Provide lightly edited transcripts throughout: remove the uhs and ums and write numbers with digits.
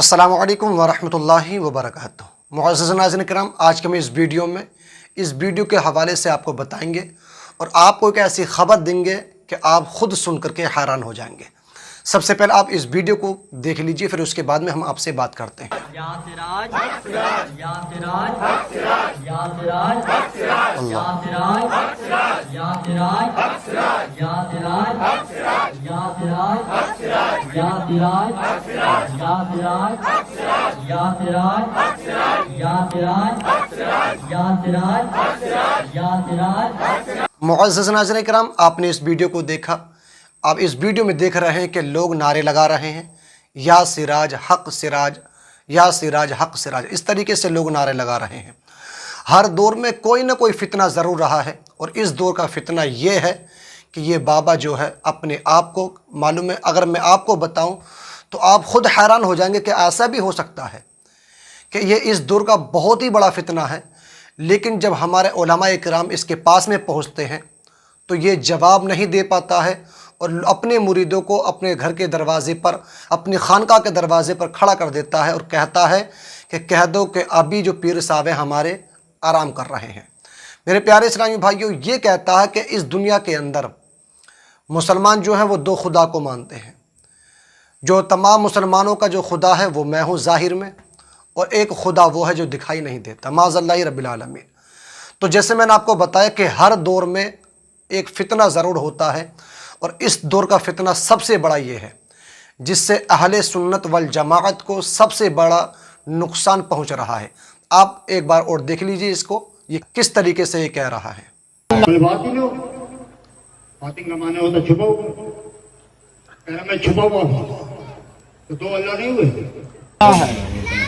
अस्सलामु अलैकुम वरहमतुल्लाहि वबरकातुहू। मुअज़्ज़ज़ नाज़रीन किराम, आज के हम इस वीडियो के हवाले से आपको बताएंगे और आपको एक ऐसी खबर देंगे कि आप ख़ुद सुन करके हैरान हो जाएंगे। सबसे पहले आप इस वीडियो को देख लीजिए, फिर उसके बाद में हम आपसे बात करते हैं। मुअज़्ज़ज़ नाज़रीन किराम, आपने इस वीडियो को देखा। आप इस वीडियो में देख रहे हैं कि लोग नारे लगा रहे हैं, या सिराज हक सिराज, या सिराज हक सिराज। इस तरीके से लोग नारे लगा रहे हैं। हर दौर में कोई ना कोई फितना ज़रूर रहा है, और इस दौर का फितना ये है कि ये बाबा जो है अपने आप को मालूम है। अगर मैं आपको बताऊं तो आप ख़ुद हैरान हो जाएंगे कि ऐसा भी हो सकता है कि ये इस दौर का बहुत ही बड़ा फितना है। लेकिन जब हमारे उलमाए किराम इसके पास में पहुँचते हैं तो ये जवाब नहीं दे पाता है, और अपने मुरीदों को अपने घर के दरवाज़े पर, अपनी खानका के दरवाज़े पर खड़ा कर देता है और कहता है कि कह दो कि अभी जो पीर साहब हैं हमारे आराम कर रहे हैं। मेरे प्यारे इस्लामी भाइयों, ये कहता है कि इस दुनिया के अंदर मुसलमान जो हैं वो दो खुदा को मानते हैं। जो तमाम मुसलमानों का जो खुदा है वो मैं हूँ ज़ाहिर में, और एक खुदा वो है जो दिखाई नहीं देता, माज़ल्लाहि रब्बिल आलमीन। तो जैसे मैंने आपको बताया कि हर दौर में एक फ़ितना ज़रूर होता है, और इस दौर का फ़ितना सबसे बड़ा ये है जिससे अहले सुन्नत वल जमाअत को सबसे बड़ा नुकसान पहुंच रहा है। आप एक बार और देख लीजिए इसको, ये किस तरीके से ये कह रहा है।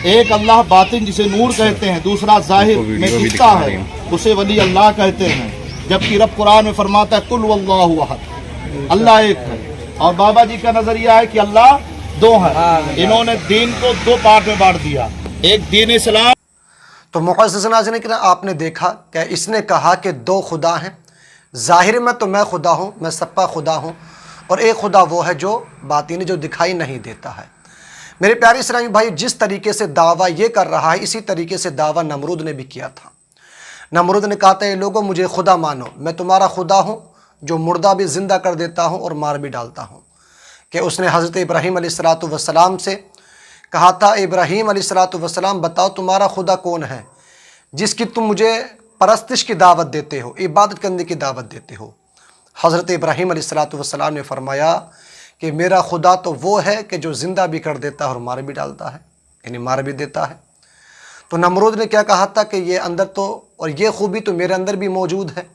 एक अल्लाह बातिन जिसे नूर कहते हैं, दूसरा जाहिर में दिखता है, उसे वली अल्लाह कहते हैं। जबकि रब कुरान में फरमाता है कुल वल्लाहु अहद, अल्लाह एक है। और बाबा जी का नजरिया है कि अल्लाह दो है। इन्होंने दीन को दो पार्ट में बांट दिया, एक दीन इस्लाम। तो मुअज़्ज़ज़ नाज़रीन कि आपने देखा कि इसने कहा कि दो खुदा हैं। ज़ाहिर में तो मैं खुदा हूँ, मैं सबका खुदा हूँ, और एक खुदा वो है जो बातिनी, जो दिखाई नहीं देता है। मेरे प्यारे इस्लामी भाई, जिस तरीके से दावा ये कर रहा है, इसी तरीके से दावा नमरूद ने भी किया था। नमरूद ने कहा था, ये लोगों मुझे खुदा मानो, मैं तुम्हारा खुदा हूँ जो मुर्दा भी ज़िंदा कर देता हूँ और मार भी डालता हूँ। कि उसने हज़रत इब्राहीम अलैहिस्सलातु वस्सलाम से कहा था, इब्राहीम अलैहिस्सलातु वस्सलाम बताओ तुम्हारा खुदा कौन है जिसकी तुम मुझे परस्तिश की दावत देते हो, इबादत करने की दावत देते हो। हज़रत इब्राहीम अलैहिस्सलातु वस्सलाम ने फरमाया कि मेरा खुदा तो वो है कि जो ज़िंदा भी कर देता है और मार भी डालता है, यानी मार भी देता है। तो नमरूद ने क्या कहा था कि ये अंदर तो, और ये खूबी तो मेरे अंदर भी मौजूद है।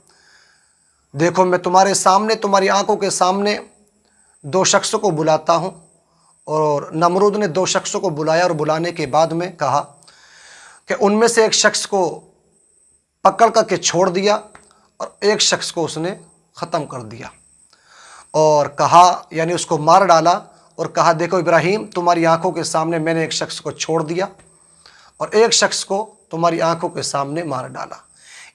देखो, मैं तुम्हारे सामने, तुम्हारी आंखों के सामने दो शख्सों को बुलाता हूँ। और नमरूद ने दो शख्सों को बुलाया, और बुलाने के बाद में कहा कि उनमें से एक शख्स को पकड़ करके छोड़ दिया और एक शख्स को उसने ख़त्म कर दिया, और कहा, यानी उसको मार डाला, और कहा देखो इब्राहीम, तुम्हारी आंखों के सामने मैंने एक शख्स को छोड़ दिया और एक शख्स को तुम्हारी आंखों के सामने मार डाला।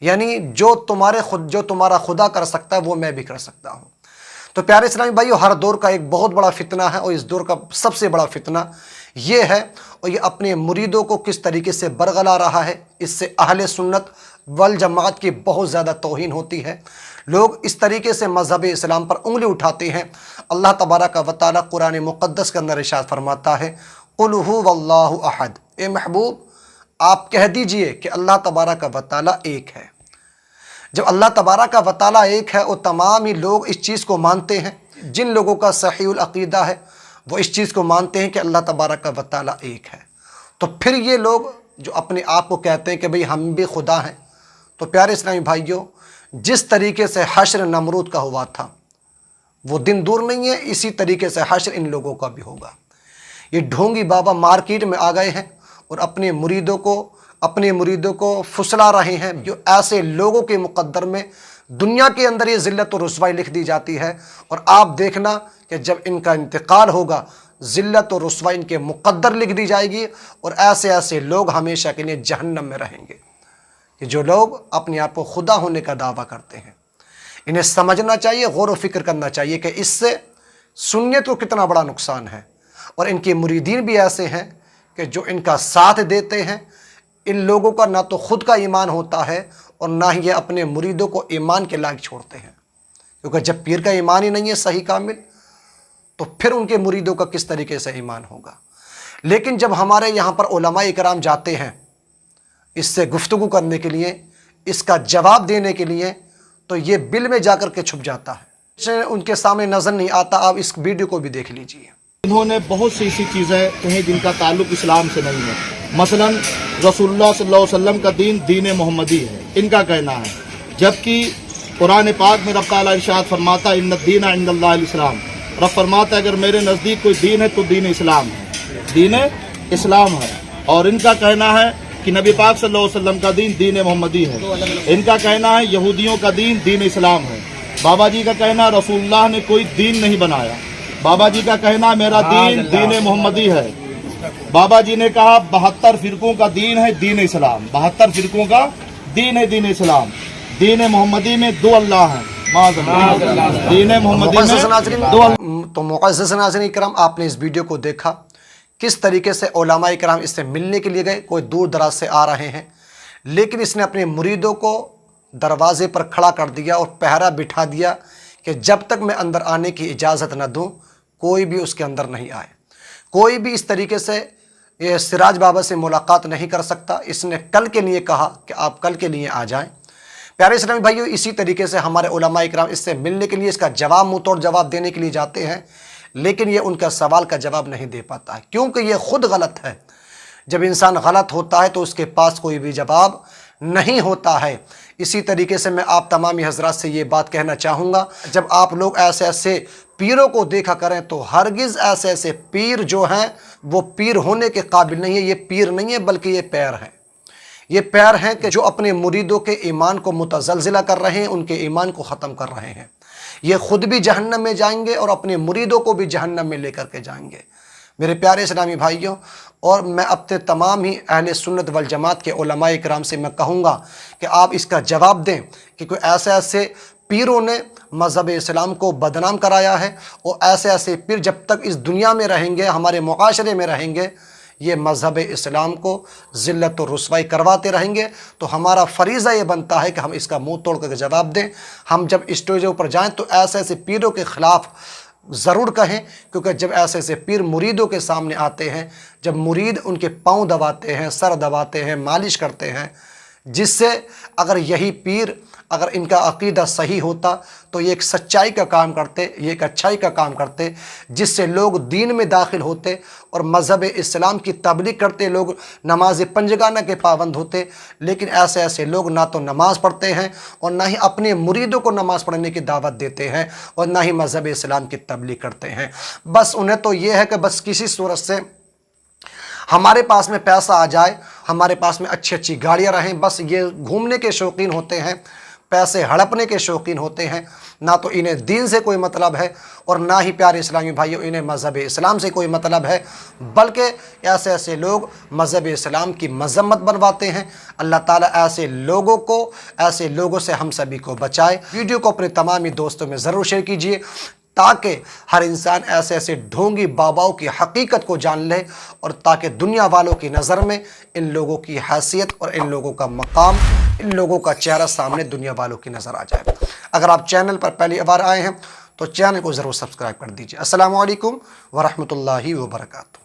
यानी जो तुम्हारा खुदा कर सकता है वो मैं भी कर सकता हूँ। तो प्यारे इस्लामी भाइयों, हर दौर का एक बहुत बड़ा फितना है, और इस दौर का सबसे बड़ा फितना ये है, और ये अपने मुरीदों को किस तरीके से बरगला रहा है। इससे अहले सुन्नत वल जमात की बहुत ज़्यादा तौहीन होती है। लोग इस तरीके से मज़हब इस्लाम पर उंगली उठाते हैं। अल्लाह तबारक व तआला कुरान मुक़द्दस के अंदर इरशाद फरमाता है, कुल हु वल्लाहु अहद। ए महबूब, आप कह दीजिए कि अल्लाह तबारक व तआला एक है। जब अल्लाह तबारक व तआला एक है, और तमाम ही लोग इस चीज़ को मानते हैं, जिन लोगों का सहीउल अक़ीदा है वो इस चीज़ को मानते हैं कि अल्लाह तबारक व तआला एक है, तो फिर ये लोग जो अपने आप को कहते हैं कि भाई हम भी खुदा हैं, तो प्यारे इस्लामी भाइयों, जिस तरीके से हश्र नमरूद का हुआ था वो दिन दूर नहीं है, इसी तरीके से हश्र इन लोगों का भी होगा। ये ढोंगी बाबा मार्केट में आ गए हैं और अपने मुरीदों को फुसला रहे हैं। जो ऐसे लोगों के मुक़द्दर में दुनिया के अंदर ये ज़िल्लत और रुसवाई लिख दी जाती है, और आप देखना कि जब इनका इंतकाल होगा ज़िल्लत और रुसवाई इनके मुक़द्दर लिख दी जाएगी, और ऐसे ऐसे लोग हमेशा के लिए जहन्नम में रहेंगे। कि जो लोग अपने आप को खुदा होने का दावा करते हैं, इन्हें समझना चाहिए, गौर व फिक्र करना चाहिए कि इससे सुन्नियत को कितना बड़ा नुकसान है। और इनके मुरीदीन भी ऐसे हैं کہ جو ان کا ساتھ دیتے ہیں ان لوگوں کا نہ تو خود کا ایمان ہوتا ہے اور نہ ہی یہ اپنے مریدوں کو ایمان کے لائق چھوڑتے ہیں، کیونکہ جب پیر کا ایمان ہی نہیں ہے صحیح کامل تو پھر ان کے مریدوں کا کس طریقے سے ایمان ہوگا۔ لیکن جب ہمارے یہاں پر علماء اکرام جاتے ہیں اس سے گفتگو کرنے کے لیے، اس کا جواب دینے کے لیے، تو یہ بل میں جا کر کے چھپ جاتا ہے، ان کے سامنے نظر نہیں آتا۔ آپ اس ویڈیو کو بھی دیکھ لیجئے۔ انہوں نے بہت سی ایسی چیزیں کہیں جن کا تعلق اسلام سے نہیں ہے، مثلا رسول اللہ صلی اللہ علیہ وسلم کا دین دین محمدی ہے، ان کا کہنا ہے، جبکہ قرآن پاک میں رب تعالیٰ ارشاد فرماتا ہے ان الدین عند اللہ الاسلام، رب فرماتا ہے اگر میرے نزدیک کوئی دین ہے تو دین اسلام ہے، دین اسلام ہے۔ اور ان کا کہنا ہے کہ نبی پاک صلی اللہ علیہ وسلم کا دین دین محمدی ہے، ان کا کہنا ہے یہودیوں کا دین دین اسلام ہے۔ بابا جی کا کہنا رسول اللہ نے کوئی دین نہیں بنایا، بابا جی کا کہنا میرا دین دین محمدی ہے۔ بابا جی نے کہا 72 فرقوں کا دین ہے دین اسلام، 72 فرقوں کا دین ہے دین اسلام۔ دین محمدی میں 2 اللہ ہیں، دین محمدی میں 2 اللہ۔ تو معزز ناظرین کرام، آپ نے اس ویڈیو کو دیکھا کس طریقے سے علماء کرام اس سے ملنے کے لیے گئے، کوئی دور دراز سے آ رہے ہیں، لیکن اس نے اپنے مریدوں کو دروازے پر کھڑا کر دیا اور پہرا بٹھا دیا کہ جب تک میں اندر آنے کی اجازت نہ دوں کوئی بھی اس کے اندر نہیں آئے، کوئی بھی اس طریقے سے یہ سراج بابا سے ملاقات نہیں کر سکتا۔ اس نے کل کے لیے کہا کہ آپ کل کے لیے آ جائیں۔ پیارے اسلامی بھائیو، اسی طریقے سے ہمارے علماء اکرام اس سے ملنے کے لیے، اس کا جواب منہ توڑ جواب دینے کے لیے جاتے ہیں، لیکن یہ ان کا سوال کا جواب نہیں دے پاتا ہے، کیونکہ یہ خود غلط ہے۔ جب انسان غلط ہوتا ہے تو اس کے پاس کوئی بھی جواب نہیں ہوتا ہے۔ اسی طریقے سے میں آپ تمامی حضرات سے یہ بات کہنا چاہوں گا، جب آپ لوگ ایسے ایسے پیروں کو دیکھا کریں تو ہرگز ایسے ایسے پیر جو ہیں وہ پیر ہونے کے قابل نہیں ہے۔ یہ پیر نہیں ہے بلکہ یہ پیر ہیں، یہ پیر ہیں کہ جو اپنے مریدوں کے ایمان کو متزلزلہ کر رہے ہیں، ان کے ایمان کو ختم کر رہے ہیں۔ یہ خود بھی جہنم میں جائیں گے اور اپنے مریدوں کو بھی جہنم میں لے کر کے جائیں گے۔ میرے پیارے اسلامی بھائیوں، اور میں اپنے تمام ہی اہل سنت والجماعت کے علماء کرام سے میں کہوں گا کہ آپ اس کا جواب دیں کہ کوئی ایسے ایسے پیروں نے مذہب اسلام کو بدنام کرایا ہے، اور ایسے ایسے پیر جب تک اس دنیا میں رہیں گے، ہمارے معاشرے میں رہیں گے، یہ مذہب اسلام کو ذلت و رسوائی کرواتے رہیں گے۔ تو ہمارا فریضہ یہ بنتا ہے کہ ہم اس کا منہ توڑ کر جواب دیں۔ ہم جب اسٹیجوں پر جائیں تو ایسے ایسے پیروں کے خلاف ضرور کہیں، کیونکہ جب ایسے ایسے پیر مریدوں کے سامنے آتے ہیں، جب مرید ان کے پاؤں دباتے ہیں، سر دباتے ہیں، مالش کرتے ہیں، جس سے اگر یہی پیر اگر ان کا عقیدہ صحیح ہوتا تو یہ ایک سچائی کا کام کرتے، یہ ایک اچھائی کا کام کرتے، جس سے لوگ دین میں داخل ہوتے اور مذہب اسلام کی تبلیغ کرتے، لوگ نماز پنجگانہ کے پابند ہوتے۔ لیکن ایسے ایسے لوگ نہ تو نماز پڑھتے ہیں اور نہ ہی اپنے مریدوں کو نماز پڑھنے کی دعوت دیتے ہیں اور نہ ہی مذہب اسلام کی تبلیغ کرتے ہیں۔ بس انہیں تو یہ ہے کہ بس کسی صورت سے ہمارے پاس میں پیسہ آ جائے، ہمارے پاس میں اچھی اچھی گاڑیاں رہیں، بس یہ گھومنے کے شوقین ہوتے ہیں، پیسے ہڑپنے کے شوقین ہوتے ہیں۔ نہ تو انہیں دین سے کوئی مطلب ہے اور نہ ہی پیارے اسلامی بھائیوں انہیں مذہب اسلام سے کوئی مطلب ہے، بلکہ ایسے ایسے لوگ مذہب اسلام کی مذمت بنواتے ہیں۔ اللہ تعالیٰ ایسے لوگوں سے ہم سبھی کو بچائے۔ ویڈیو کو اپنے تمامی دوستوں میں ضرور شیئر کیجیے تاکہ ہر انسان ایسے ایسے ڈھونگی باباؤں کی حقیقت کو جان لے، اور تاکہ دنیا والوں کی نظر میں ان لوگوں کی حیثیت اور ان لوگوں کا مقام، ان لوگوں کا چہرہ سامنے دنیا والوں کی نظر آ جائے۔ اگر آپ چینل پر پہلی بار آئے ہیں تو چینل کو ضرور سبسکرائب کر دیجیے۔ السلام علیکم ورحمۃ اللہ وبرکاتہ۔